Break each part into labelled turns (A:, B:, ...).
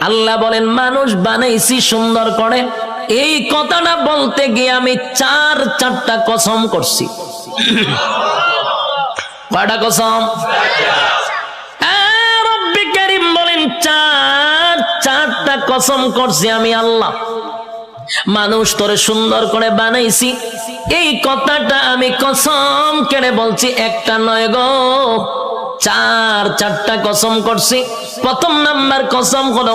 A: আল্লাহ বলেন মানুষ বানাইছি সুন্দর করে। এই কথাটা বলতে গিয়ে আমি চারটা কসম করছি। কয়টা কসম? রব্বি কারীম বলেন চারটা কসম করছি আমি আল্লাহ। মানুষ তোরে সুন্দর করে বানাইছি, এই কথাটা আমি কসম কেড়ে বলছি, একটা নয় গো, চারটা কসম করছি। প্রথম নাম্বার কসম হলো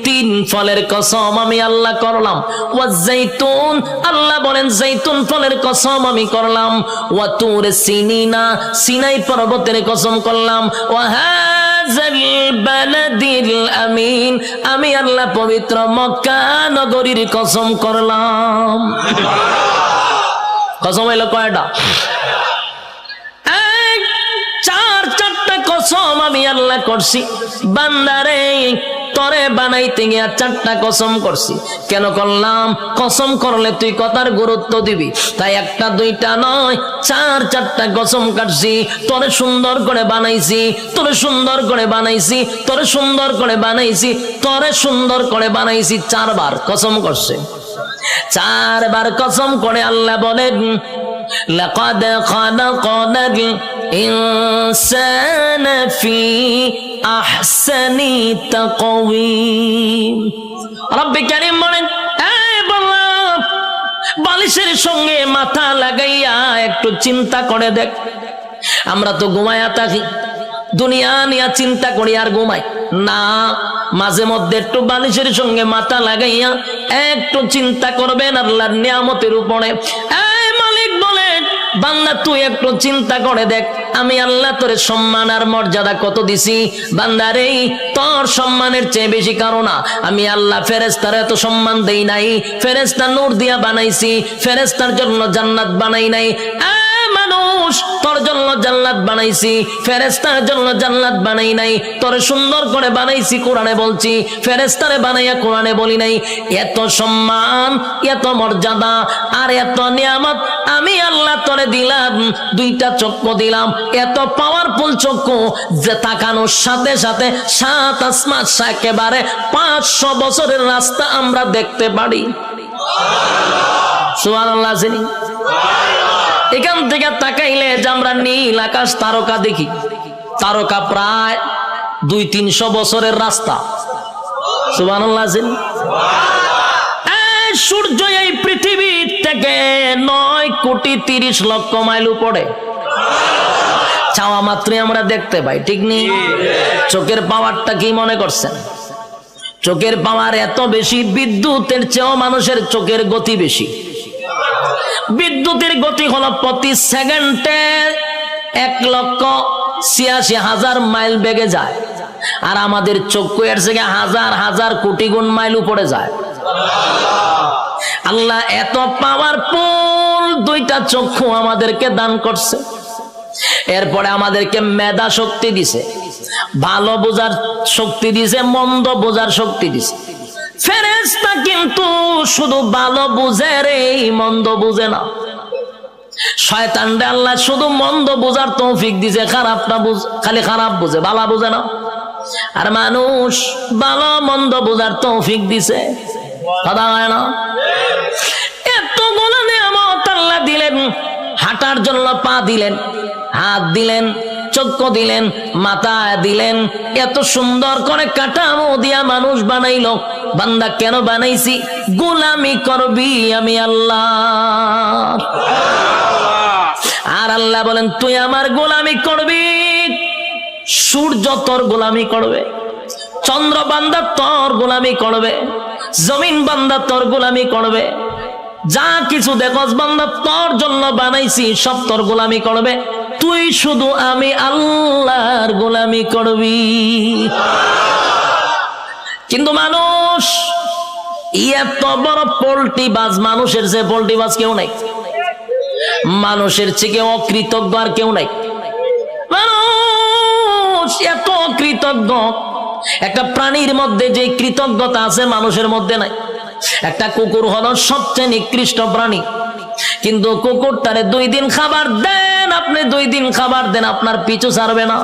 A: তিন ফলের কসম আমি আল্লাহ করলাম। ওয়াজাইতুন, আল্লাহ বলেন জাইতুন ফলের কসম আমি করলাম। ওয়া তুর সিনিনা, সিনাই পর্বতের কসম করলাম। ওয়া হাযাল বালাদিল আমিন, আমি আল্লাহ পবিত্র মক্কা নগরীর কসম করলাম। কসম হইলো কয়টা? চারটা কসম আমি আল্লাহ করছি। বান্দারে তরে বানাইতে গিয়া চারটা কসম করছি। কেন করলাম? কসম করলে তুই কথার গুরুত্ব দিবি, তাই একটা দুইটা নয়, চারটা কসম কাটছি। তোরে সুন্দর করে বানাইছি, তোরে সুন্দর করে বানাইছি, তোরে সুন্দর করে বানাইছি, তোরে সুন্দর করে বানাইছি। চারবার কসম করছে। চারবার কসম করে আল্লাহ বলেন লাকাদ খালাকনাল ইনসানা ফি আহসানি তাকওয়িম। রব্বি কারীম বলেন, বালিশের সঙ্গে মাথা লাগাইয়া একটু চিন্তা করে দেখ। আমরা তো ঘুমায়া থাকি, দুনিয়া নিয়ে চিন্তা করি আর ঘুমাই না। মাঝে মধ্যে একটু বালিশের সঙ্গে মাথা লাগাইয়া একটু চিন্তা করবেন আল্লাহর নিয়ামতের উপরে। মালিক বলেন, বান্দা তুই একটু চিন্তা করে দেখ, আমি আল্লাহ তোর সম্মান আর মর্যাদা কত দিছি। বান্দারে তোর সম্মানের চেয়ে বেশি কারো না। আমি আল্লাহ ফেরেশতার এত সম্মান দেই নাই, ফেরেশতা নূর দিয়া বানাইছি, ফেরেশতার জন্য জান্নাত বানাই নাই। মানুষ তোর জন্য জান্নাত বানাইছি, ফেরেশতার জন্য জান্নাত বানাই নাই। তোরে সুন্দর করে বানাইছি কোরআনে বলছি, ফেরেশতারে বানাইয়া কোরআনে বলি নাই। এত সম্মান, এত মর্যাদা আর এত নিয়ামত আমি আল্লাহ তোরে দিলাম। দুইটা চক্ষু দিলাম, এত পাওয়ারফুল চক্ষু যে তাকানোর সাথে সাথে সাত আসমান একেবারে 500 বছরের রাস্তা আমরা দেখতে পারি। সুবহানাল্লাহ। এখান থেকে তাকাইলে যে আমরা নীল আকাশ তারকা দেখি, তারকা প্রায় 200-300 বছরের রাস্তা। সুবহানাল্লাহ। সূর্য এই পৃথিবী থেকে 9,30,00,000 মাইল উপরে, চাওয়া মাত্রই আমরা দেখতে পাই, ঠিক নেই? চোখের পাওয়ারটা কি মনে করছেন? চোখের পাওয়ার এত বেশি, বিদ্যুতের চেয়েও মানুষের চোখের গতি বেশি। বিদ্যুতের গতি হলো প্রতি সেকেন্ডে 1,86,000 মাইল বেগে যায়, আর আমাদের চক্ষু এর থেকে হাজার হাজার কোটি গুণ মাইল উপরে যায়। আল্লাহ এত পাওয়ারফুল দুইটা চক্ষু আমাদেরকে দান করছে। এরপরে আমাদেরকে মেধা শক্তি দিছে, ভালো বোঝার শক্তি দিছে, মন্দ বোঝার শক্তি দিছে। ফেরেশতা কিন্তু শুধু ভালো বুঝে রে, মন্দ বুঝে না। শয়তানরে আল্লাহ শুধু মন্দ বুঝার তৌফিক দিছে, খারাপটা খালি খারাপ বুঝে, ভালো বুঝে না। আর মানুষ ভালো মন্দ বুঝার তৌফিক দিছে, কথা হয় না? এতগুলো নিয়ামত আল্লাহ দিলেন, হাঁটার জন্য পা দিলেন, হাত দিলেন, চক্ষু দিলেন, মাথা দিলেন, এত সুন্দর করে কাঠামো দিয়া মানুষ বানাইলো। বান্দা কেন বানাইছি? গোলামি করবি আমি আল্লাহ। আর আল্লাহ বলেন তুই আমার গোলামি করবি। সূর্য তোর গোলামি করবে, চন্দ্র বান্দা তোর গোলামি করবে, জমিন বান্দা তোর গোলামি করবে, যা কিছু দেখস বান্দা তোর জন্য বানাইছি সব তোর গোলামি করবে। তুই শুধু আমি আল্লাহর গোলামি করবি। কিন্তু মানুষ এত বড় পোল্ট্রি বাজ, মানুষের যে পোল্ট্রি বাজ কেউ নাই, মানুষের থেকে অকৃতজ্ঞ আর কেউ নাই। মানুষ এত কৃতজ্ঞ, একটা প্রাণীর মধ্যে যে কৃতজ্ঞতা আছে মানুষের মধ্যে নাই। একটা কুকুর হলো সবচেয়ে নিকৃষ্ট প্রাণী, কিন্তু কুকুরটারে 2 দিন খাবার দেন, আপনি 2 দিন খাবার দেন, আপনার পিছু ছাড়বে না।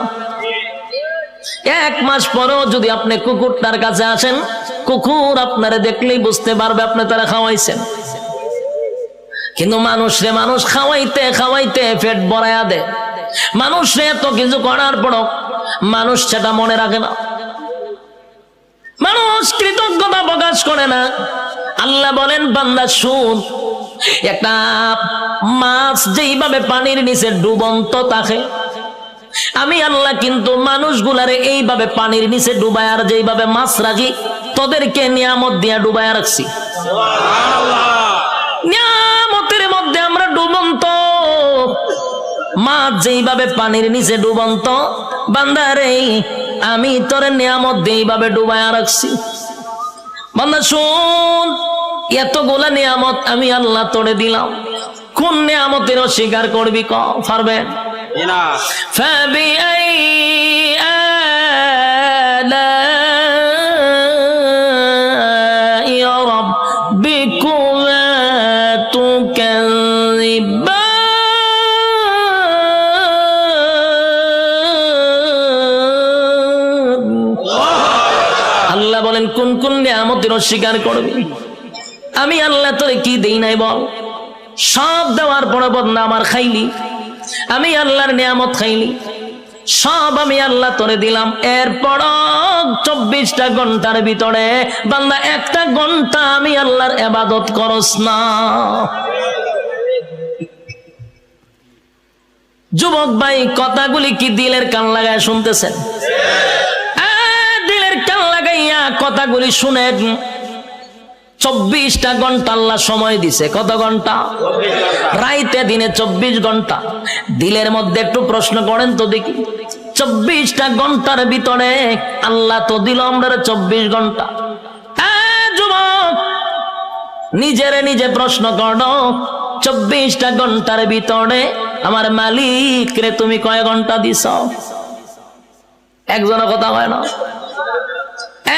A: 1 মাস পরেও যদি আপনি কুকুরটার কাছে আসেন, কুকুর আপনারে দেখলেই বুঝতে পারবে আপনি তারা খাওয়াইছেন। কিন্তু মানুষরে মানুষ খাওয়াইতে খাওয়াইতে পেট ভরায়া দেয়। মানুষরে এত কিছু করার পরও মানুষ সেটা মনে রাখে না, মানুষ কৃতজ্ঞতা প্রকাশ করে না। আল্লাহ বলেন, বান্দা শুন, একটা মাছ যেইভাবে পানির নিচে ডুবন্ত থাকে, আমি আল্লাহ কিন্তু মানুষগুলারে এইভাবে পানির নিচে ডুবায় আর যেইভাবে মাছ রাখি, তোদেরকে নিয়ামত দিয়া ডুবায়া রাখছি। নিয়ামতের মধ্যে আমরা ডুবন্ত, মাছ যেইভাবে পানির নিচে ডুবন্ত, বান্দারে আমি তোর নিয়ামত দিয়ে এইভাবে ডুবায়া রাখছি। বান্দা শুন, এতগুলা নিয়ামত আমি আল্লাহ তোরে দিলাম, কোন নিয়ামতের অস্বীকার করবি? পারবেন? আল্লাহ বলেন, কোন কোন নিয়ামতের অস্বীকার করবি? আমি আল্লাহ তোরে কি দেই নাই বল? সব দেওয়ার পরে বদনা আমার খাইলি, আমি আল্লাহর নিয়ামত খাইলি, সব আমি আল্লাহ তোরে দিলাম। এরপর 24টা ঘন্টার ভিতরে বান্দা 1টা ঘন্টা আমি আল্লাহর ইবাদত করস না। যুবক ভাই, কথাগুলি কি দিলের কান লাগায় শুনতেছেন? দিলের কান লাগাইয়া কথাগুলি শুনেন। 24টা ঘন্টা আল্লাহ সময় দিছে। কত ঘন্টা? রাইতে দিনে 24 ঘন্টা। দিলের মধ্যে একটু প্রশ্ন করেন তো দেখি, 24টা ঘন্টার ভিতরে আল্লাহ তো দিল আমরা 24 ঘন্টা। যুবক, নিজেরে নিজে প্রশ্ন করো, 24টা ঘন্টার ভিতরে আমার মালিক রে তুমি কয় ঘন্টা দিছ? একজনের কথা হয় না,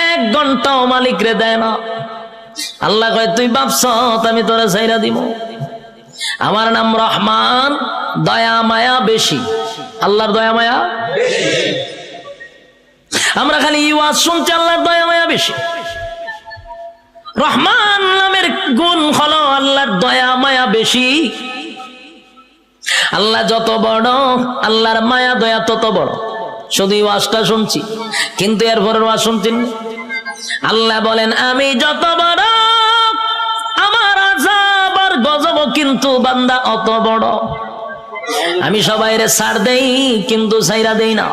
A: 1 ঘন্টাও মালিক রে দেয় না। আল্লাহ কয়, তুই ভাবছ আমি তোরে ছাইরা দিব? আমার নাম রহমান, দয়া মায়া বেশি। আল্লাহর দয়া মায়া বেশি। আমরা খালি ওয়াজ শুনছি, আল্লাহর দয়া মায়া বেশি। রহমান নামের গুণ হলো আল্লাহর দয়া মায়া বেশি। আল্লাহ যত বড়, আল্লাহর মায়া দয়া তত বড়। শুধু ওয়াজটা শুনছি, কিন্তু এরপরের ওয়াজ শুনছেন। আল্লাহ বলেন, আমি যত বড়, আমার আযাব আর গজব কিন্তু বান্দা অত বড়। আমি সবাইরে ছাড় দেই, কিন্তু ছাইরা দেই না।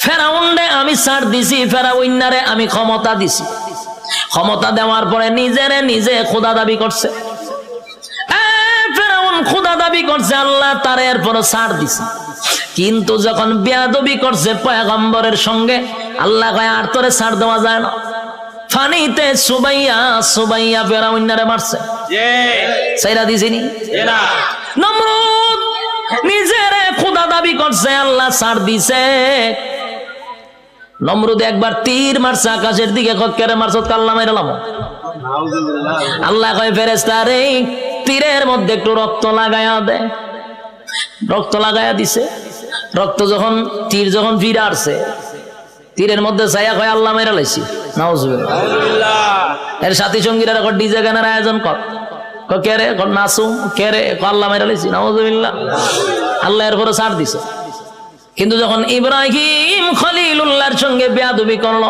A: ফেরাউনরে আমি ছাড় দিছি, ফেরাউন্নারে আমি ক্ষমতা দিছি। ক্ষমতা দেওয়ার পরে নিজেরে নিজে খোদা দাবি করছে। ফেরাউন খোদা দাবি করছে, আল্লাহ তার এরপর ছাড় দিছে। কিন্তু যখন বেয়াদবি করছে পয়গম্বরের সঙ্গে, আল্লাহ কয় আর তোরে ছাড় দেওয়া যায় না। ফানিতে সুবাইয়া সুবাইয়া ফেরাউন্নারে মারছে, ছাইরা দিছিনি? নমরুদ নিজেরে খোদা দাবি করছে, আল্লাহ ছাড় দিছে। নমরুদ একবার তীর মারছে আকাশের দিকে, কেরে মারছ? কাল্লা মাইরালাম। আল্লাহ কয়, ফেরেশতা রে, তীরের মধ্যে একটু রক্ত লাগায়া দে। রক্ত লাগায়া দিছে। রক্ত যখন, তীর যখন ফিরে আসছে, তীরের মধ্যে ছায়া কয় আল্লাহ মাইরা লাইছি। নাউজুবিল্লাহ। এর সাথী সঙ্গীরা ডিজে গানের আয়োজন কর, কে রে? নাচুম। কে রে? আল্লাহ মাইরা লাইছি। নাউজুবিল্লাহ। আল্লাহ এরপরে ছাড় দিছে। কিন্তু যখন ইব্রাহিম খলিলুল্লাহর সঙ্গে বেয়াদবি করলো,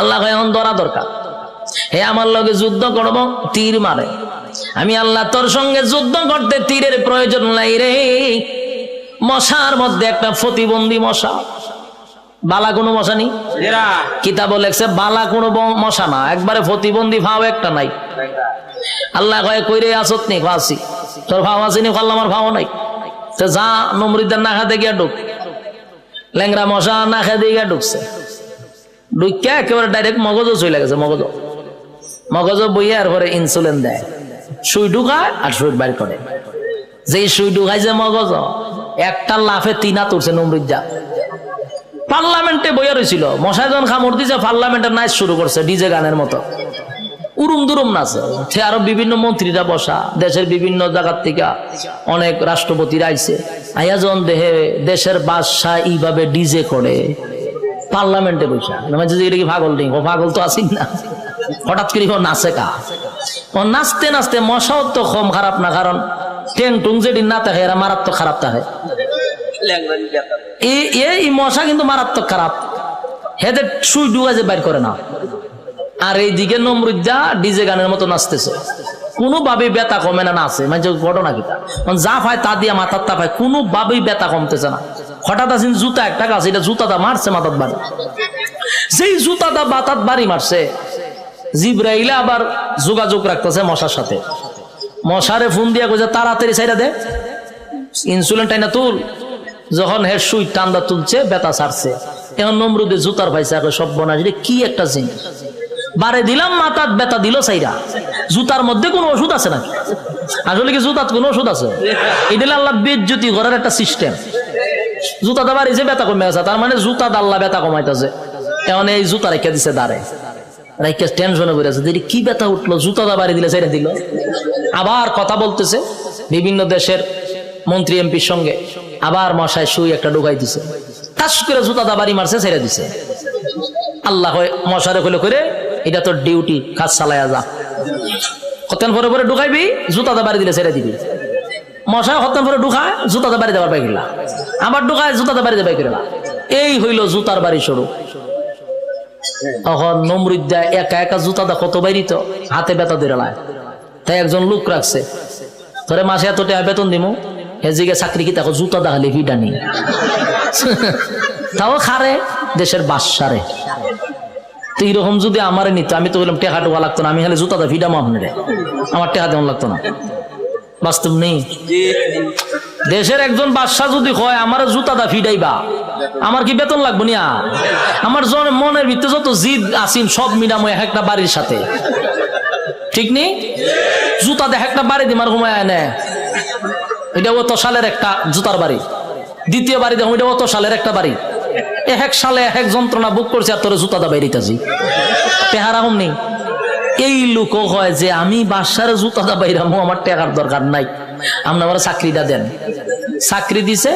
A: আল্লাহ কয় এখন ধরা দরকার। হে আমার লগে যুদ্ধ করব, তীর মারে। আমি আল্লাহ তোর সঙ্গে যুদ্ধ করতে তীরের প্রয়োজন নাই রে। মশার মধ্যে একটা প্রতিবন্ধী মশা, বালা কোনো মশা নেই। কিতাব লেখছে বালা কোনো মশা না, একবারে প্রতিবন্ধী ভাও একটা নাই। আল্লাহ কয়, কইরে আসত নি? ফাঁসি। তোর ভাও আসেনি? আল্লাহ আমার ভাও নাই। তো যা, নমরুদের না খাতে গিয়া ঢুক। ল্যাংরা মশা না খেতে গিয়া ঢুকছে। ঢুকিয়া একেবারে ডাইরেক্ট মগজও চলে গেছে। মগজ বইয়া এরপরে ইনসুলিন দেয়, সুই ঢুকায় আর সুই বাইর করে। যেই সুই ঢুকাইছে মগজ, একটা লাফে 3 হাত উঠছে নমরুদ। যা পার্লামেন্টে বইয়া রয়েছিল, মশায় যখন খামড় দিছে, পার্লামেন্টের নাচ শুরু করছে ডিজে গানের মতো, উরুম দুরুম নাচে। সে আরো বিভিন্ন মন্ত্রীরা বসা, দেশের বিভিন্ন জায়গার থেকে অনেক রাষ্ট্রপতিরা আইছে। আয়াজন দেহে দেশের বাদশাহ এইভাবে ডিজে করে, পার্লামেন্টে বসে এটা কি পাগল নেই, ও পাগল তো আসিস না, হঠাৎ করে ও নাচে কা, ও নাচতে নাচতে মশাও তো কম খারাপ না, কারণ টেং টুং যেদিন না থাকে এরা মারাত্মক খারাপ থাকে। এই মশা কিন্তু মারাত্মক খারাপ, হেদের সুই ডুয়া যে বাইর করে না। আর এইদিকে নমরুদ্দা ডিজে গানের মতো নাচতেছে, কোনোভাবেই ব্যথা কমে না, নাচে মানে ঘটনা কিটা যা পায় তা দিয়ে মাথার তা পায়, কোনোভাবেই ব্যথা কমতেছে না। হঠাৎ আসেন জুতা একটা গাছ, এটা জুতাটা মারছে মাথার বাড়ি, যেই জুতাটা মাথার বাড়ি মারছে, জিব্রাইলে আবার যোগাযোগ রাখতেছে মশার সাথে, মশারে ফোন দিয়া কইছে তাড়াতাড়ি ছাইরা দে, ইনসুলিন টাইনা তুল। যখন হের সুই টান্দা তুলছে, ব্যথা ছাড়ছে, এখন নমরুদে জুতার পাইছে, সব বনা কি একটা জিনিস বারে দিলাম, মাথার ব্যথা দিল সাইরা। জুতার মধ্যে কোনো ওষুধ আছে নাকি? আসলে কি জুতার কোনো ওষুধ আছে? এটা আল্লাহ বেজ্জতি করার একটা সিস্টেম। জুতাটা বাড়িছে, ব্যথা কমে গেছে, তার মানে জুতা আল্লাহ ব্যথা কমাইতেছে। এখন এই জুতা রেখে দিছে দাঁড়ে, রেখে টেনশনে পড়ে আছে, কি ব্যথা উঠলো, জুতাটা বাড়ি দিলে ছেড়ে দিল। আবার কথা বলতেছে বিভিন্ন দেশের মন্ত্রী এমপির সঙ্গে, আবার মশায় সুই একটা ঢুকাই দিছে, টাস করে জুতাটা বাড়ি মারছে, ছেড়ে দিছে। আল্লাহ মশারে খুলে করে, এটা তোর ডিউটি, কাজ চালায়া যা, কতক্ষণ পরে পরে ঢুকাইবি, জুতাটা বাড়ি দিলে ছেড়ে দিবি। মশা কতক্ষণ পরে ঢুকায়, জুতাটা বাড়ি দেবার পাইলা, আবার ঢুকায়, জুতাটা বাড়ি দেবাই করে। এই হইল জুতার বাড়ি শুরু। তখন নমরুদ্দা একা একা জুতাটা কত বাইরিত, হাতে ব্যথা ধরে লায়, তাই একজন লোক রাখছে, ধরে মাসে এত টাকা বেতন দিমু, এদিকে চাকরি কি দেখো জুতা দেখালে ভিটা নেই, তাও খারে দেশের বাসারে। তো এইরকম যদি আমার নিত, আমি তো বললাম টেকা টোকা লাগতো না, আমি খালি জুতাটা ভিডামো আপনারে, আমার টেকা তেমন লাগতো না। বাস্তব নেই, দেশের একজন বাদশা যদি হয় আমার জুতাটা ফিডাইবা, আমার কি বেতন লাগবো না? আমার মনের ভিতরে যত জিদ আসিন সব মিডামো এক একটা বাড়ির সাথে, ঠিক নেই? জুতা দেখ একটা বাড়ি দিমার ঘুমায় আয় না, এটা অত সালের একটা জুতার বাড়ি, দ্বিতীয় বাড়ি দেখো এটা অত সালের একটা বাড়ি, এক সালে এক যন্ত্রণা বুক করছে, আর তোর জুতাটা বাইরিতেছি টেহারা হম নেই। এই লোক হয় যে আমি বাসার জুতাটা বাইরামো, আমার টেকার দরকার নাই, আপনি আমার চাকরিটা দেন। চাকরি দিছে,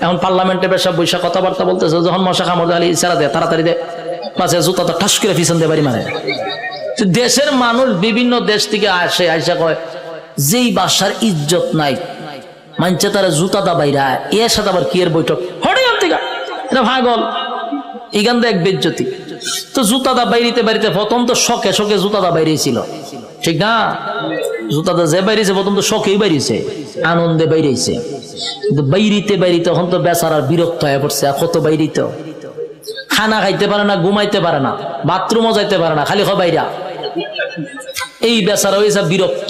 A: এখন পার্লামেন্টে পেশাব বৈশা কথাবার্তা বলতেছে, যখন মশা কামড় দেয় ইশারা দেয় তাড়াতাড়ি দেয়, পাশে জুতাটা ঠাস করে পিছন দিয়ে বাড়ি মারে। দেশের মানুষ বিভিন্ন দেশ থেকে আসে, আইসা কয় যেই বাসার ইজ্জত নাই, মানছে তারা জুতাটা বাইরা, এর সাথে আবার কি এর বৈঠক, হঠাৎ থেকে এটা ভাগল, এখান থেকে এক বেজ্জতি। তো জুতাটা বাইরিতে বাইরিতে প্রথম তো শখে শখে জুতাটা বাইরেছিল, ঠিক না? জুতাটা যে বাইরেছে প্রথম তো শখেই বাইরেছে, আনন্দে বাইরেছে, কিন্তু বাইরিতে বাইরিতে এখন তো বেচারার বিরক্ত হয়ে পড়ছে। কত বাইরিত, খানা খাইতে পারে না, ঘুমাইতে পারে না, বাথরুমও যাইতে পারে না, খালি বাইরা। এই বেচারা হয়েছে বিরক্ত,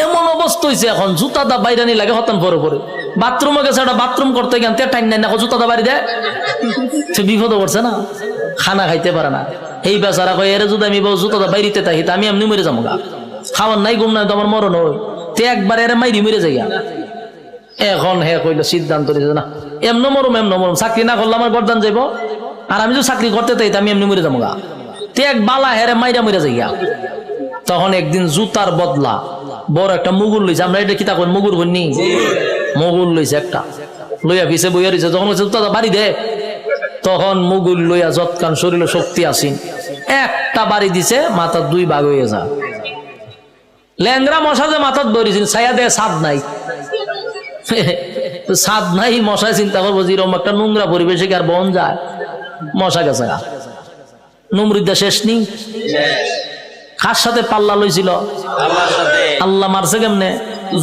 A: এমন অবস্থা হয়েছে এখন জুতাটা বাইরে নিয়ে লাগে হতান পরে পরে, বাথরুমে গেছে, ওটা বাথরুম করতে গেন টাইম নাই না, জুতাটা বাড়ি দেয়, সে বিপদ পড়ছে না, খানা খাইতে পারে না। এই বেচারা কয় এর যদি আমি জুতাটা বাইরিতে থাকি তা আমি এমনি মরে যাবো গা, খাওয়ার নাই ঘুম নাই তো আমার মরণ হয়, তে একবার এর মাইরি মরে যাই। এখন হে কইলো সিদ্ধান্ত নিয়েছে না এমন মরম, চাকরি না করলে আমার গরদান যাইব, আর আমি যদি চাকরি করতে তাই আমি এমনি মরে যাবো গা, তে এক বালা হেরে মাইরা মরে যাই। তখন একদিন জুতার বদলা বড় একটা মুগুর লইছে, আমরা এটা কিতা করি মুগুর বলনি, মুগুর লইছে একটা, লইয়া পিছে বইয়া রয়েছে, যখন জুতাটা বাড়ি দে, তখন মুগুর লইয়া যৎকান শরীরে শক্তি আসিন, একটা বাড়ি দিছে, মাথার দুই ভাগ হয়ে যা। ল্যাংরা মশা যে মাথার ধরেছিল, ছায়া দেয় ছাদ নাই, ছাদ নাই, মশায় চিন্তা করবো যে এরকম একটা নোংরা পরিবেশে কি আর বন যায়, মশা গেছে। নমরুদ্দা শেষ নি, কার সাথে পাল্লা লইছিল? আল্লাহ মারছে কেমনে?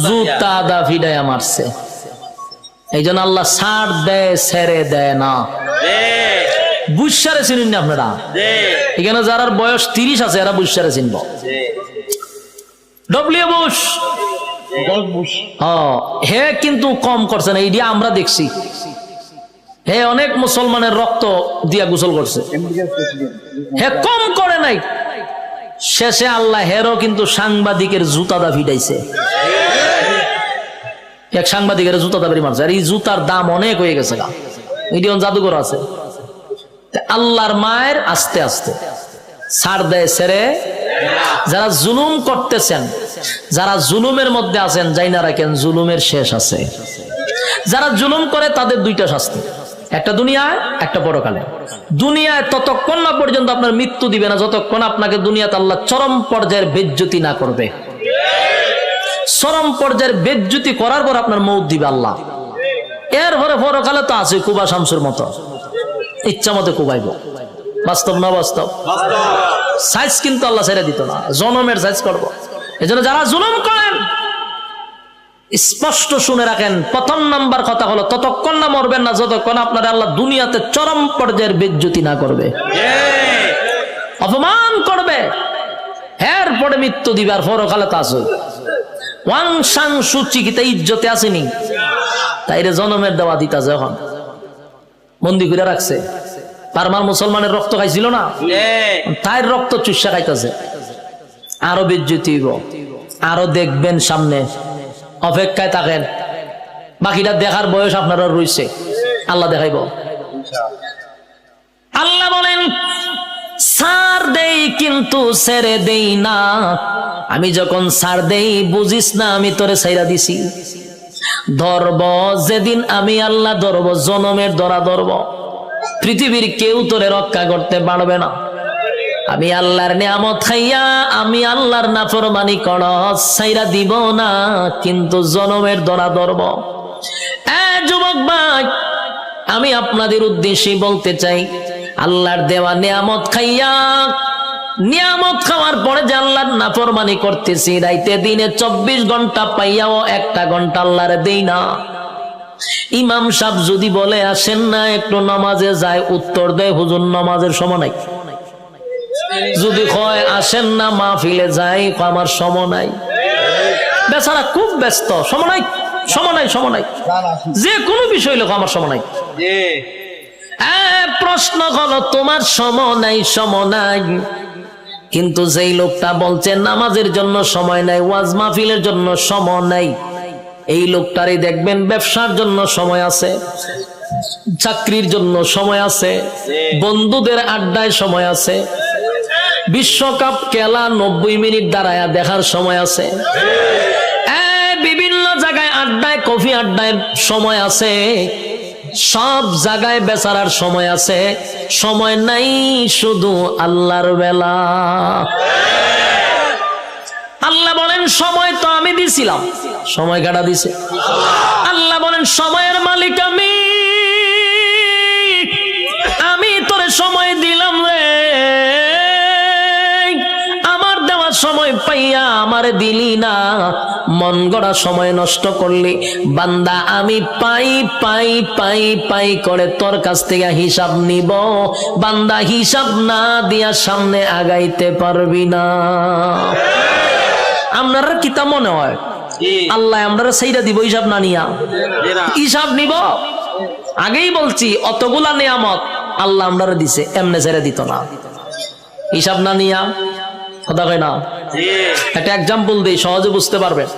A: জুতা দা ফিডাইয়া মারছে। এই জন্য আল্লাহ ছাড় দেয়, ছেড়ে দেয় না। বুঝসারে চিনুন না আপনারা, এখানে যারা বয়স 30 আছে এরা বুঝসারে চিনব। ডব্লিউ বুশ হে কিন্তু কম করছে না, এইটা আমরা দেখছি, হে অনেক মুসলমানের রক্ত দিয়া গোসল করছে, হে কম করে নাই। শেষে আল্লাহ হেরও কিন্তু সাংবাদিকের জুতাদা ভিড়াইছে, এক সাংবাদিকের জুতাদা বাড়ি মারছে, আর এই জুতার দাম অনেক হয়ে গেছে, এটি জাদুঘর আছে। আল্লাহর মায়ের আস্তে আস্তে ছাড় দেয়, ছেড়ে। যারা জুলুম করতেছেন, যারা জুলুমের মধ্যে আছেন, যাই না রাখেন জুলুমের শেষ আছে। যারা জুলুম করে তাদের দুইটা শাস্তি, একটা দুনিয়ায়, একটা পরকালে। দুনিয়ায় ততক্ষণ না পর্যন্ত আপনার মৃত্যু দিবে না যতক্ষণ আপনাকে দুনিয়াতে আল্লাহ চরম পর্যায়ের বেজ্জতি না করবে। চরম পর্যায়ের বেজ্জতি করার পর আপনার মৌত দিবে আল্লাহ। এরপরে পরকালে তো আছে কুবা শামসুর মতো, ইচ্ছা মতো কুবাইব। বাস্তব না বাস্তব? সাইজ কিন্তু আল্লাহ ছেড়ে দিত না, জনমের সাইজ করবো। এজন্য যারা জুলুম করেন স্পষ্ট শুনে রাখেন, প্রথম নাম্বার কথা হলো ততক্ষণ না মরবেন না যতক্ষণ আপনার আল্লাহ দুনিয়াতে চরম পর্যায়ের বেজ্জতি না করবে, অপমান করবে। এরপরে মৃত্যু দিবে। আর পরকালে তা আছে ওয়াং সাং সুচি কিতা ইজ্জতে আসেনি, তাইরে জনমের দেওয়া দিতাছে, এখন বন্দি করে রাখছে। পারমার মুসলমানের রক্ত খাইছিল না, তাই রক্ত চুষা খাইতেছে। আরো বেজ্জতি হইব, আরো দেখবেন সামনে, অপেক্ষায় থাকেন। বাকিটা দেখার বয়স আপনারা রয়েছে, আল্লাহ দেখাইব। আল্লাহ বলেন সার দেই কিন্তু ছেড়ে দেই না, আমি যখন সার দেই বুঝিস না আমি তোরে ছাইরা দিছি। ধরব যেদিন আমি আল্লাহ ধরব, জনমের ধরা ধরব, পৃথিবীর কেউ তোরে রক্ষা করতে পারবে না। আমি আল্লাহর নিয়ামত খাইয়া আমি আল্লাহর নাফরমানি করস, ছাইরা দিব না, কিন্তু জনমের ধরা ধরব। যুবক ভাই, আমি আপনাদের উদ্দেশ্যে বলতে চাই, আল্লাহর দেওয়া নিয়ামত খাইয়া, নিয়ামত খাওয়ার পরে যে আল্লাহর নাফরমানি করতেছি, রাইতে দিনে 24 ঘন্টা পাইয়াও 1টা ঘন্টা আল্লাহর দেই না। ইমাম সাহেব যদি বলে আসেন না একটু নামাজে যায়, উত্তর দেয় হুজুর নামাজের সময় নাই। যদি কয় আসেন না মাহফিলে যাই, আমার সময় নাই। বেচারা খুব ব্যস্ত, সময় নাই, সময় নাই, সময় নাই, যে কোনো বিষয় লোক আমার সময় নাই। প্রশ্ন হলো তোমার সময় নাই, সময় নাই, কিন্তু যেই লোকটা বলছে নামাজের জন্য সময় নাই, ওয়াজ মাহফিলের জন্য সময় নাই, এই লোকটারই দেখবেন ব্যবসার জন্য সময় আছে, চাকরির জন্য সময় আছে, বন্ধুদের আড্ডায় সময় আছে, বিশ্বকাপ খেলা 90 মিনিট দাঁড়ায়া দেখার সময় আছে, বিভিন্ন জায়গায় আড্ডায়, কফি আড্ডায় সময় আছে, সব জায়গায় বেচারার সময় আছে। সময় নাই শুধু আল্লাহর বেলা। আল্লাহ বলেন সময় তো আমি দিছিলাম, সময় কাটা দিছে আল্লাহ। বলেন সময়ের মালিক আমি তোরে সময় দিলাম রে, আমার দেওয়া সময় পাইয়া আমারে দিলি না, মন গড়া সময় নষ্ট করলি। বান্দা আমি পাই পাই পাই পাই করে তোর কাছ থেকে হিসাব নিব, বান্দা হিসাব না দিয়া সামনে আগাইতে পারবি না। আপনারা কিতা মনে হয় আল্লাহ আমরা সেইটা দিব হিসাব না নিয়া? হিসাব নিব। আগেই বলছি অতগুলা নিয়ামত আল্লাহ আমরা দিছে, এমনে ছেড়ে দিত না, হিসাব না নিয়া। কথা কয় না? একটা এক্সাম্পল দিই, সহজে বুঝতে পারবেন।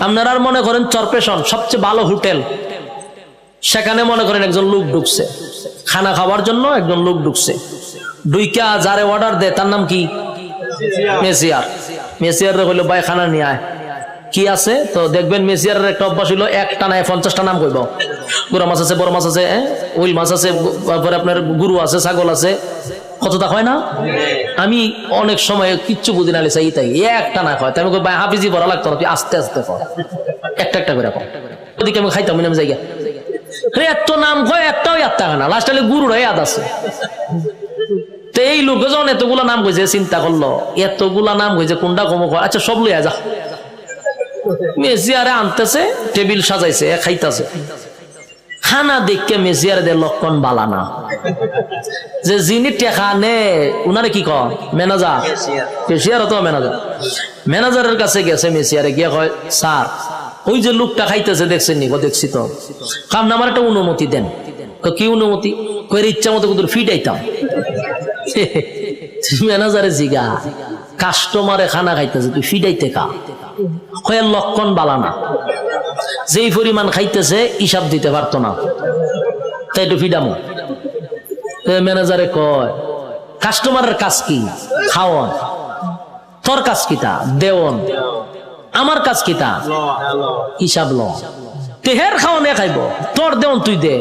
A: আপনারা মনে করেন চরপেশন সবচেয়ে ভালো হোটেল, সেখানে মনে করেন একজন লোক ঢুকছে খানা খাওয়ার জন্য, একজন লোক ঢুকছে, ঢুইকা যারে অর্ডার দেয় তার নাম কি? মেসিয়ার। মেসিয়ার হইলো ভাই খানা নিয়ে আয়, কি আছে তো দেখবেন মেসিয়ারের একটা অভ্যাস হইলো একটা নাই 50টা নাম কইব। গুড়া মাছ আছে, বড় মাছ আছে, ওইল মাছ আছে, তারপরে আপনার গরু আছে, ছাগল আছে, কতটা হয় না? আমি অনেক সময় কিচ্ছু বুঝি না, চাই তাই একটা না হয়, তাই আমি ভাই হাফিজি বড় লাগতো না, তুই আস্তে আস্তে কর, একটা একটা করে কর। ওদিকে আমি খাইতাম আমি জায়গা এত নাম কয়, একটাও একটা হয় না, লাস্ট হলে গুরুর আদ আছে। তো এই লোক যখন এতগুলা নাম কইছে, চিন্তা করলো এতগুলা নাম কইছে কোনটা কম, আচ্ছা সব লইয়া যা। মেসিয়ারে আনতেছে, টেবিল সাজাইছে, খাইতেছে, খানা দেখে মেসিয়ারে দে লক্ষণ বালা না। যে যিনি টেকা নে উনারে কি কয়? ম্যানেজার। কেশিয়ার তো ম্যানেজার। ম্যানেজারের কাছে গেছে মেসিয়ারে, গিয়ে কয় স্যার ওই যে লোকটা খাইতেছে দেখছেন নি? দেখছি তো। কারণ আমার একটা অনুমতি দেন। কি অনুমতি? কয়ের ইচ্ছা মতো কুতুর ফিটাইতাম। ম্যানেজারে জিগা কাস্টমারে খানা খাইতেছে, তুই ফিটাইতে কা? কয়ের লক্ষণ বালা না, যেই পরিমাণ খাইতেছে হিসাব দিতে পারতো না, তাই একটু ফিডামো। ম্যানেজারে কয় কাস্টমারের কাজ কি? খাওয়ান। তোর কাজ কিতা? দেওয়ন। আমার কাজ কিতা? হিসাব ল। তেহের খাওয়ানে খাইব, তোর দেওয়ন তুই দে।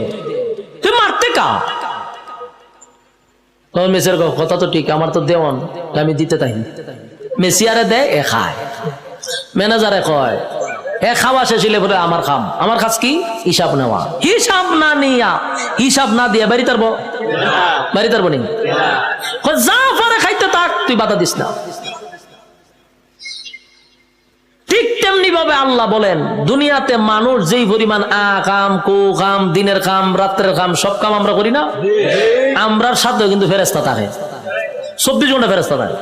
A: তুই মারতে কা মেসির কথা তো ঠিক, আমার তো দেওয়ান, আমি দিতে তাই। মেসি আরে দেয়, এ খায়। ম্যানেজারে কয় এ খাওয়া শেষিলে বলে আমার খাম, আমার কাজ কি হিসাব নেওয়া, হিসাব না নিয়া, হিসাব না দিয়া বাড়ি তারবো, বাড়ি তারবো নি, যা পারে খাইতে থাক, তুই বাধা দিস না। ঠিক তেমনি ভাবে আল্লাহ বলেন দুনিয়াতে মানুষ যেই পরিমাণ কাম কু কাম, দিনের কাম রাত্রের কাম, সব কাম আমরা করি না, আমরার সাথে কিন্তু ফেরেশতা থাকে, 24 ঘন্টা ফেরেশতা থাকে।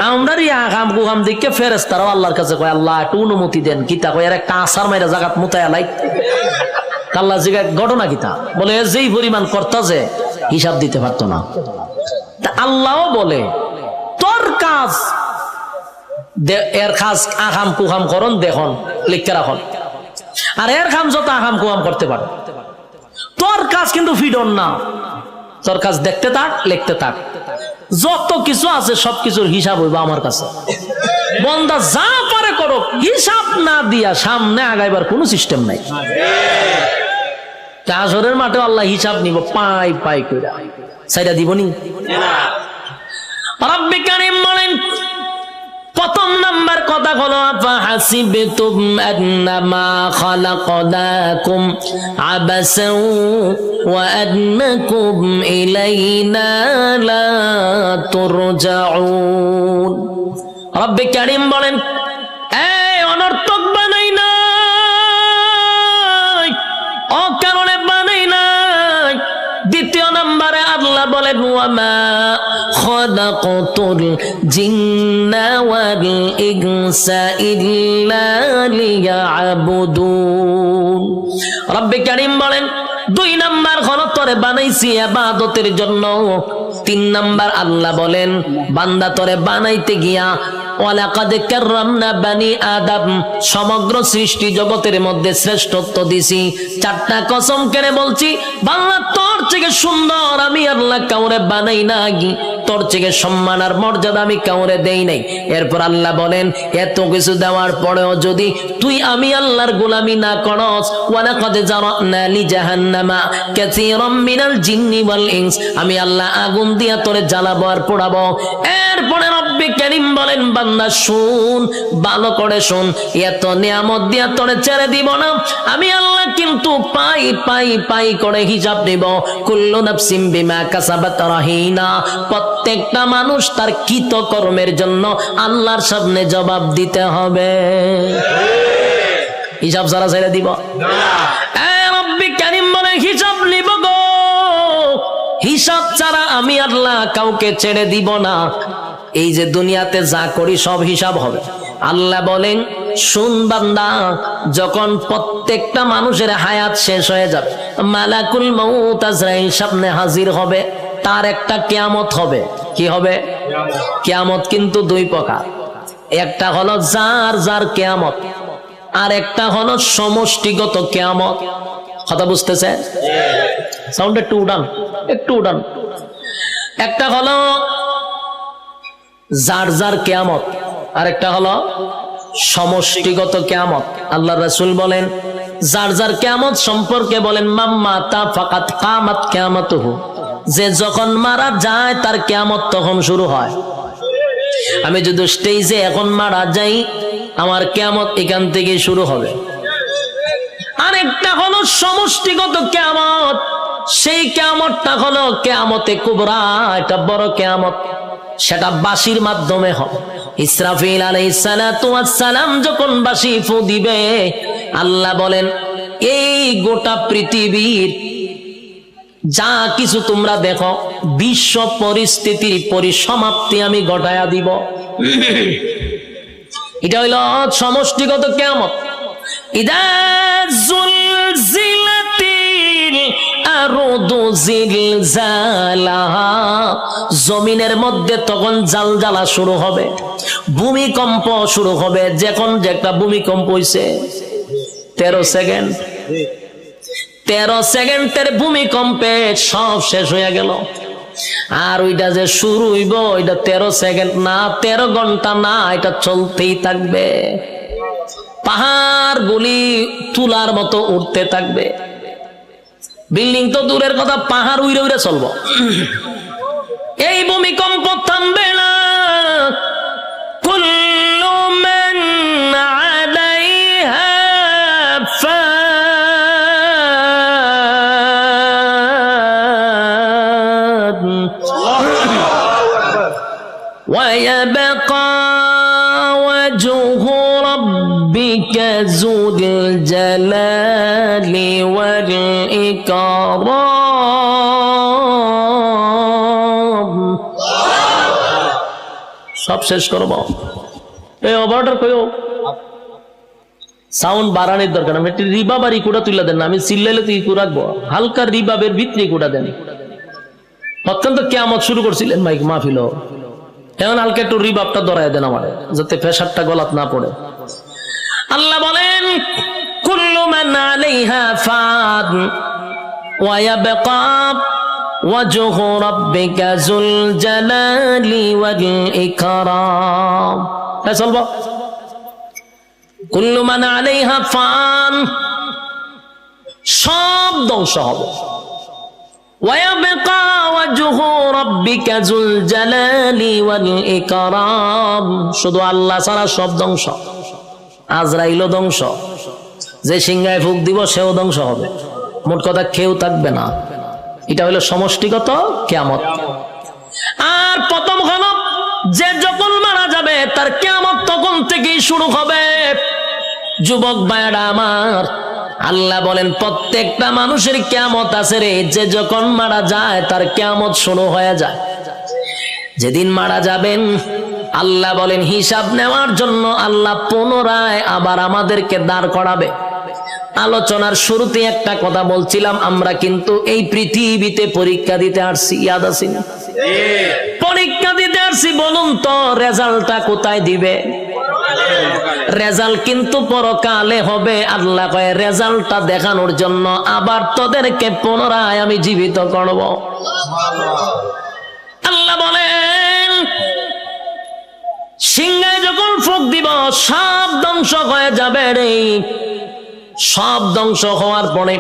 A: আমরারই কাম কু কাম দেখে ফেরেশতারাও আল্লাহর কাছে কয় আল্লাহ একটু অনুমতি দেন, কিতা কয় এর একটা আসার মাইরা জাগাত মুতায়া লাই। আল্লাহ জিগা ঘটনা কিতা বলে যেই পরিমাণ কর্তা যে হিসাব দিতে পারতো না। আল্লাহও বলে তোর কাজ, এর কাজ আকাম কুকাম করন দেখুন লিখতে রাখুন, আর এর কাম যত আকাম কুকাম করতে পারে, তোর কাজ কিন্তু ফিডন না, তোর কাজ দেখতে থাক, লিখতে থাক, যত কিছু আছে সবকিছুর হিসাব হইবা আমার কাছে। বন্দা যা পারে করো, হিসাব না দিয়া সামনে আগাইবার কোনো সিস্টেম নাই। কাজরের মাঠে আল্লাহ হিসাব নিব পাই পাই কইরা, সাইরা দিবনি। রব্বে কারীম বলেন প্রথম নাম্বার কথা হলো আফাহাসিবতুম আন্নামা খালাকনাকুম আবাসাও ওয়া আন্নাকুম ইলাইনা লা তুরজাউন। রব্বে কারীম বলেন এই অনর্থক বানাই নাই, অকারণে বানাই নাই। দ্বিতীয় নম্বরে আল্লাহ বলেন ওয়ামা খালাকাতুল জিন্না ওয়াল ইনসা ইল্লা লিয়াবুদুন। রব্বে কারীম বলেন 2 নাম্বার হলো তোরে বানাইছি ইবাদতের জন্য। 3 নাম্বার আল্লাহ বলেন বান্দা তোরে বানাইতে গিয়া ওয়ালাকাদ কাররামনা বানি আদম, সমগ্র সৃষ্টি জগতের মধ্যে শ্রেষ্ঠত্ব দিছি। 4টা কসম কেড়ে বলছি বাংলা তোর থেকে সুন্দর আমি আল্লাহ কাউরে বানাই নাই, তোর থেকে সম্মান আর মর্যাদা আমি কাউরে দেই নাই। এরপর আল্লাহ বলেন এত কিছু দেওয়ার পরেও যদি তুই আমি আল্লাহর গোলামি না করস, ওয়ালাকাদ জারানা লি জাহান্নামা কাসীরাম মিনাল জিন্নি ওয়াল ইনস, আমি আল্লাহ আগুন দিয়া তোরে জ্বালাবো আর পোড়াবো। এরপরে রব্বে কারীম বলেন বান্দা শুন, ভালো করে শুন, এত নিয়ামত দিয়া তোরে ছেড়ে দিব না, আমি আল্লাহ কিন্তু পাই পাই পাই করে হিসাব নিব। কুল্লু নাফসিন বিমা কাসাবাত রাহিনা, প্রত্যেকটা মানুষ তার কৃত কর্মের জন্য আল্লাহর সামনে জবাব দিতে হবে। হিসাব ছাড়া ছেড়ে দিব না। রব্বে কারীম বলে হিসাব নিব গো, হিসাব ছাড়া আমি আল্লাহ কাউকে ছেড়ে দিব না। এই যে দুনিয়াতে যা করি সব হিসাব হবে। আল্লাহ বলেন শুন বান্দা, যখন প্রত্যেকটা মানুষের হায়াত শেষ হয়ে যাবে, মালাকুল মউত আজরাইল সামনে হাজির হবে, তার একটা কিয়ামত হবে। কি হবে? কিয়ামত কিন্তু 2 প্রকার, একটা হলো যার যার কিয়ামত, আর একটা হলো সমষ্টিগত কিয়ামত। কথা বুঝতেছে? সাউন্ড একটু উড়ান, একটু উড়ান। একটা হলো যার যার কিয়ামত, আর একটা হলো সমষ্টিগত কিয়ামত। আল্লাহ রাসূল বলেন যার যার কিয়ামত সম্পর্কে বলেন মাম্মাতা ফাকাত কামাত কিয়ামাতুহু, যে যখন মারা যায় তার কিয়ামত তখন শুরু হয়। আমি যদি স্টেজে এখন মারা যাই, আমার কিয়ামত এখান থেকে শুরু হবে। আরেকটা হলো সমষ্টিগত কিয়ামত, সেই কিয়ামতটা হলো কিয়ামতে কুবরা, এটা বড় কিয়ামত, সেটা বাঁশির মাধ্যমে হবে। ইসরাফিল আলাইহিস সালাতু ওয়াস সালাম যখন বাঁশি ফু দিবে, আল্লাহ বলেন এই গোটা পৃথিবীর যা কিছু তোমরা দেখো বিশ্ব পরিস্থিতির পরিসমাপ্তি আমি ঘটায়া দিব। এটা হইল সমষ্টিগত কিয়ামত। ইদা জুলজিলাতিল আরদু জিলজালাহা, জমিনের মধ্যে তখন জালজালা শুরু হবে, ভূমিকম্প শুরু হবে। যখন যে একটা ভূমিকম্প হইছে 13 সেকেন্ড, 13 সেকেন্ডের ভূমিকম্পে সব শেষ হয়ে গেল। আর ওইটা যে শুরু হইব ওইটা 13 সেকেন্ড না, 13 ঘন্টা না, এটা চলতেই থাকবে। পাহাড় গুলি তুলার মতো উঠতে থাকবে। বিল্ডিং তো দূরের কথা, পাহাড় উইরে উইরে চলবো। এই ভূমিকম্প থামবে না। কুল্লু মান আলাইহা ফান ওয়া ইয়াবকা ওয়াজহু রাব্বিকা যুল জালালি ওয়াল ইকরাম। সব শেষ করবো। এই অপারেটর কইও সাউন্ড বাড়ানোর দরকার। আমি একটি রিবাব আর ইকুটা তুলে দেন না, আমি চিল্লাইলে তো ইকু রাখবো। হালকা রিবাবের ভিতরে ইকুটা দেন। অত্যন্ত কিয়ামত শুরু করছিলেন মাইক মাহফিল, এখন হালকা একটু রিবাবটা ধরায় দেন আমার, যাতে প্রেসারটা গলাত না পড়ে। আল্লাহ বলেন কুল্লু মান আলাইহা ফান ওয়া ইয়াবকা ওয়াজহু রাব্বিকা যুল জালালি ওয়াল ইকরাম। চলবো। কুল্লু মান আলাইহা ফান, সব ধ্বংস হবে। ওয়া ইয়াবকা ওয়াজহু রাব্বিকা যুল জালালি ওয়াল ইকরাম, শুধু আল্লাহ ছাড়া সব ধ্বংস। আজরাইলও ধ্বংস, যে সিংহায় ফুক দিব সেও ধ্বংস হবে। মোট কথা কেউ থাকবে না। এটা হলো সমষ্টিগত কিয়ামত। আর প্রথম হলো যে যখন মারা যাবে তার কিয়ামত তখন থেকেই শুরু হবে। যুবক ভাইরা আমার, আল্লাহ বলেন প্রত্যেকটা মানুষের কিয়ামত আছে রে। যে যখন মারা যায় তার কিয়ামত শুরু হয়ে যায়। যেদিন মারা যাবেন আল্লাহ বলেন হিসাব নেওয়ার জন্য আল্লাহ পুনরায় আবার আমাদেরকে দাঁড় করাবে। আলোচনার শুরুতে একটা কথা বলছিলাম, আমরা কিন্তু এই পৃথিবীতে পরীক্ষা দিতে আসছি। ইয়াদ আছে না? পরীক্ষা দিতে আসছি। বলুন তো রেজাল্টটা কোথায় দিবে? রেজাল্ট কিন্তু পরকালে হবে। আল্লাহ কয় রেজাল্টটা দেখানোর জন্য আবার তোদেরকে পুনরায় আমি জীবিত করব। আল্লাহ বলেন সিংহায় যখন ফুঁক দিব সব ধ্বংস হয়ে যাবে রে। সব ধ্বংস হওয়ার পরে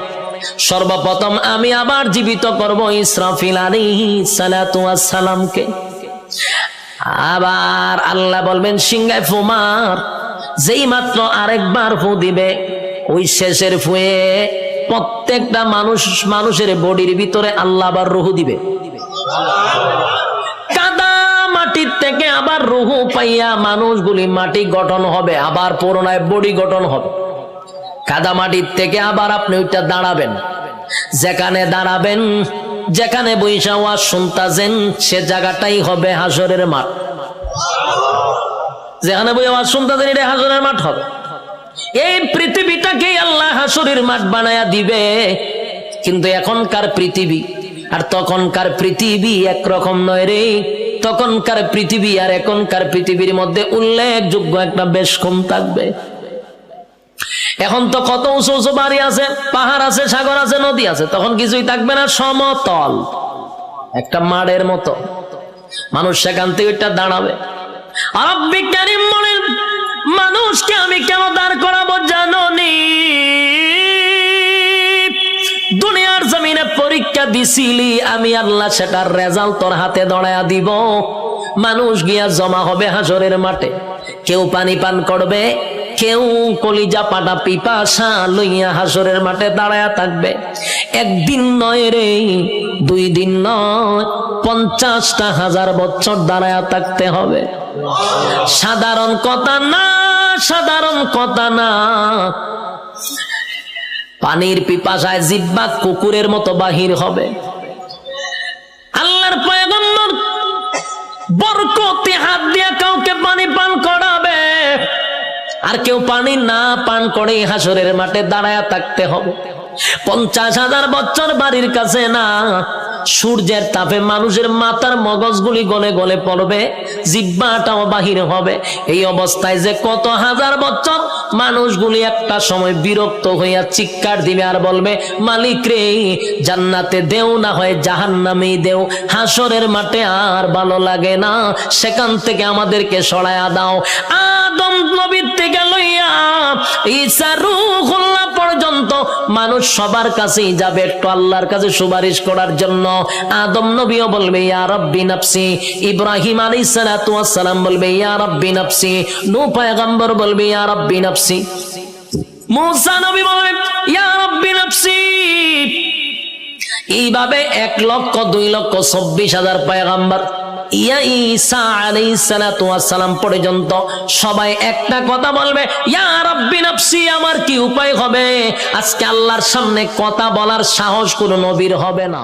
A: সর্বপ্রথম আমি আবার জীবিত করব ইসরাফিল আলাইহিস সালাতু ওয়াস সালামকে। আবার আল্লাহ বলবেন সিংহায় ফু মার। যেই মাত্র আরেকবার ফু দিবে, ওই শেষের ফুয়ে প্রত্যেকটা মানুষের বডির ভিতরে আল্লাহ আবার রূহ দিবে। কাদা মাটির থেকে আবার রূহ পাইয়া মানুষগুলি মাটি গঠন হবে, আবার পুনরায় বডি গঠন হবে। কাদা মাটির থেকে আবার আপনি ওইটা দাঁড়াবেন। যেখানে দাঁড়াবেন, যেখানে বৈশা ওয়াজ শুনতাছেন, সে জায়গাটাই হবে হাসরের মাঠ। যেখানে বই আওয়াজ শুনতাছেন এটা হাসরের মাঠ হবে। এই পৃথিবীটাকেই আল্লাহ হাসরের মাঠ বানায়া দিবে। কিন্তু এখনকার পৃথিবী আর তখনকার পৃথিবী একরকম নয় রে। তখনকার পৃথিবী আর এখনকার পৃথিবীর মধ্যে উল্লেখযোগ্য একটা বেশ কম থাকবে। এখন তো কত উঁচু উঁচু বাড়ি আছে, পাহাড় আছে, সাগর আছে, নদী আছে। তখন কিছুই থাকবে না, সমতল একটা মাঠের মতো। মানুষ সেখান থেকে এটা দাঁড়াবে। আর বিজ্ঞানী বলেন মানুষকে আমি কেন দাঁড় করাবো জানো নি? দুনিয়ার জমিনে পরীক্ষা দিছিলি, আমি আল্লাহ সেটার রেজাল্ট তোর হাতে ধরায়া দিব। মানুষ গিয়া জমা হবে হাসরের মাঠে। কেউ পানি পান করবে, কেউ কলিজা পাটা পিপাসা লইয়া হাসরের মাঠে দাঁড়ায়া থাকবে। একদিন নয় রে, 2 দিন নয়, 50,000 বছর দাঁড়ায়া থাকতে হবে। সাধারণ কথা না, সাধারণ কথা না। পানির পিপাসায় জিহ্বা কুকুরের মতো বাহির হবে। আল্লাহর পয়গম্বর বরকতে হাত দিয়া কাউকে পানি পান করাবে, আর কেউ পানি না পান করে হাসরের মাঠে দাঁড়ায়া থাকতে হবে। 50,000 বছর বাড়ির কাছে না। সূর্যের তাপে মানুষের মাথার মগজগুলি গলে গলে পড়বে, জিহ্বাটাও বাহির হবে। এই অবস্থায় যে কত হাজার বছর মানুষগুলি একটা সময় বিরক্ত হইয়া চিৎকার দিবে আর বলবে, মালিক রে জান্নাতে দেও, না হয় জাহান্নামেই দেও। হাসরের মাঠে আর ভালো লাগে না, সেখান থেকে আমাদেরকে সরায়া দাও। আদম নবীর থেকে লইয়া ঈসা রূহুল্লাহ পর্যন্ত মানুষ সবার কাছেই যাবে একটু আল্লাহর কাছে সুপারিশ করার জন্য। আদম নবীও বলবে ইয়া রাব্বি নাফসি, ইব্রাহিম আলাইহিস সালাতু ওয়াস সালাম বলবে ইয়া রাব্বি নাফসি, নূহ পয়গম্বর বলবে ইয়া রাব্বি নাফসি, মুসা নবী বলবে ইয়া রাব্বি নাফসি। এইভাবে 1,02,24,000 পয়গম্বর ইয়া ঈসা আলাইহিস সালাতু ওয়াস সালাম পর্যন্ত সবাই একটা কথা বলবে ইয়া রাব্বি নাফসি। আমার কি উপায় হবে? আজকে আল্লাহর সামনে কথা বলার সাহস কোন নবীর হবে না।